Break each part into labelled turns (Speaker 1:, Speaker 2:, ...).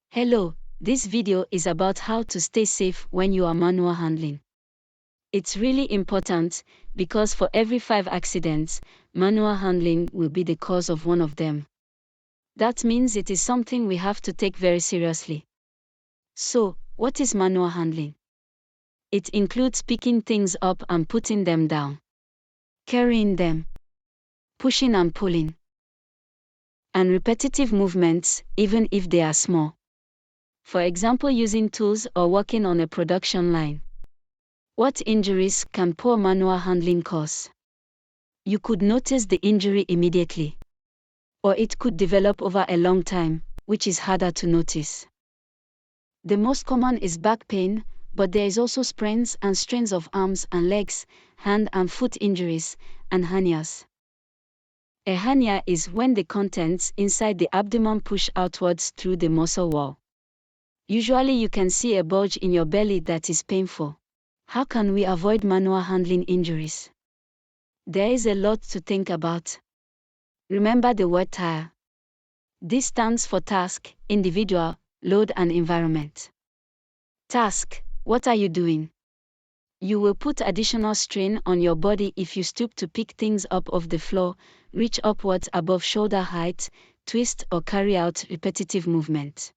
Speaker 1: Hello, this video is about how to stay safe when you are manual handling. It's really important because for every 5 accidents, manual handling will be the cause of one of them. That means it is something we have to take very seriously. So, what is manual handling? It includes picking things up and putting them down, carrying them, pushing and pulling, and repetitive movements, even if they are small. For example, using tools or working on a production line. What injuries can poor manual handling cause? You could notice the injury immediately, or it could develop over a long time, which is harder to notice. The most common is back pain, but there is also sprains and strains of arms and legs, hand and foot injuries, and hernias. A hernia is when the contents inside the abdomen push outwards through the muscle wall. Usually you can see a bulge in your belly that is painful. How can we avoid manual handling injuries? There is a lot to think about. Remember the word TIRE. This stands for task, individual, load and environment. Task, what are you doing? You will put additional strain on your body if you stoop to pick things up off the floor, reach upwards above shoulder height, twist or carry out repetitive movement.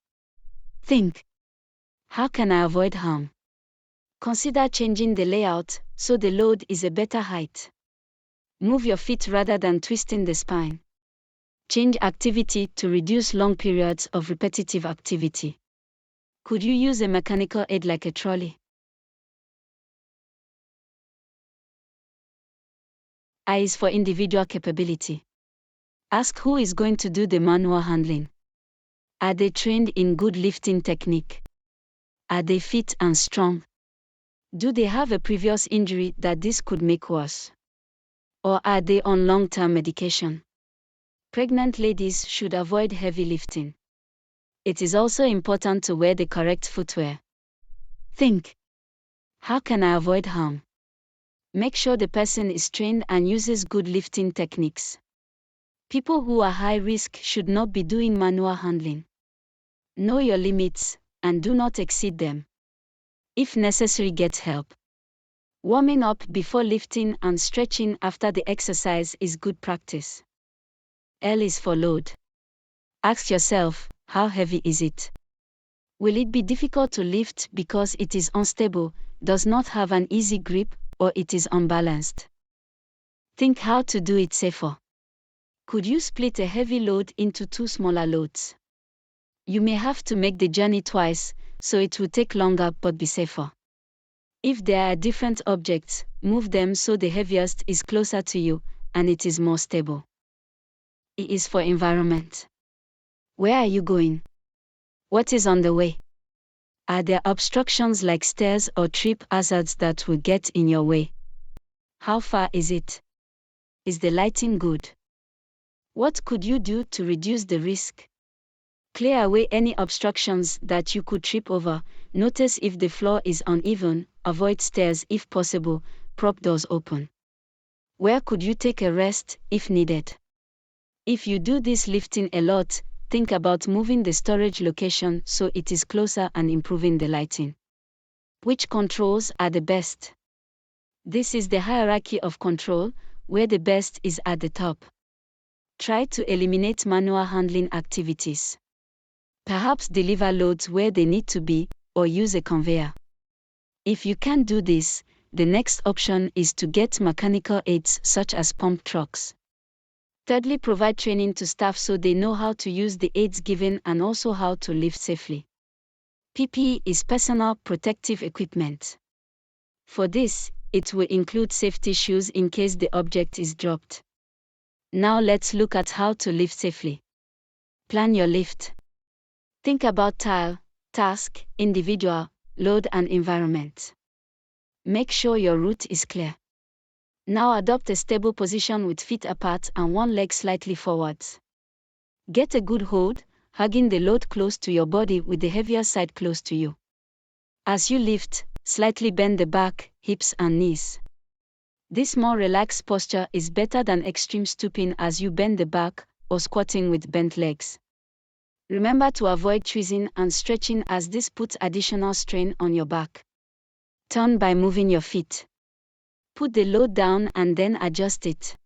Speaker 1: Think. How can I avoid harm? Consider changing the layout so the load is a better height. Move your feet rather than twisting the spine. Change activity to reduce long periods of repetitive activity. Could you use a mechanical aid like a trolley? I is for individual capability. Ask who is going to do the manual handling. Are they trained in good lifting technique? Are they fit and strong? Do they have a previous injury that this could make worse? Or are they on long-term medication? Pregnant ladies should avoid heavy lifting. It is also important to wear the correct footwear. Think. How can I avoid harm? Make sure the person is trained and uses good lifting techniques. People who are high risk should not be doing manual handling. Know your limits, and do not exceed them. If necessary, get help. Warming up before lifting and stretching after the exercise is good practice. L is for load. Ask yourself, how heavy is it? Will it be difficult to lift because it is unstable, does not have an easy grip, or it is unbalanced? Think how to do it safer. Could you split a heavy load into 2 smaller loads? You may have to make the journey twice, so it will take longer but be safer. If there are different objects, move them so the heaviest is closer to you, and it is more stable. E is for environment. Where are you going? What is on the way? Are there obstructions like stairs or trip hazards that will get in your way? How far is it? Is the lighting good? What could you do to reduce the risk? Clear away any obstructions that you could trip over, notice if the floor is uneven, avoid stairs if possible, prop doors open. Where could you take a rest, if needed? If you do this lifting a lot, think about moving the storage location so it is closer and improving the lighting. Which controls are the best? This is the hierarchy of control, where the best is at the top. Try to eliminate manual handling activities. Perhaps deliver loads where they need to be, or use a conveyor. If you can't do this, the next option is to get mechanical aids such as pump trucks. Thirdly, provide training to staff so they know how to use the aids given and also how to lift safely. PPE is personal protective equipment. For this, it will include safety shoes in case the object is dropped. Now let's look at how to lift safely. Plan your lift. Think about TIRE, task, individual, load and environment. Make sure your route is clear. Now adopt a stable position with feet apart and one leg slightly forwards. Get a good hold, hugging the load close to your body with the heavier side close to you. As you lift, slightly bend the back, hips and knees. This more relaxed posture is better than extreme stooping as you bend the back, or squatting with bent legs. Remember to avoid twisting and stretching as this puts additional strain on your back. Turn by moving your feet. Put the load down and then adjust it.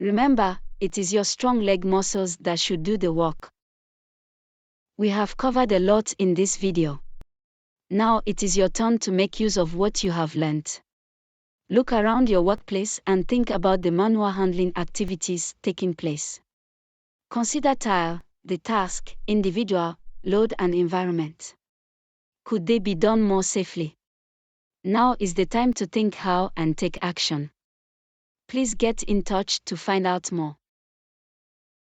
Speaker 1: Remember, it is your strong leg muscles that should do the work. We have covered a lot in this video. Now it is your turn to make use of what you have learned. Look around your workplace and think about the manual handling activities taking place. Consider tire, the task, individual, load and environment. Could they be done more safely? Now is the time to think how and take action. Please get in touch to find out more.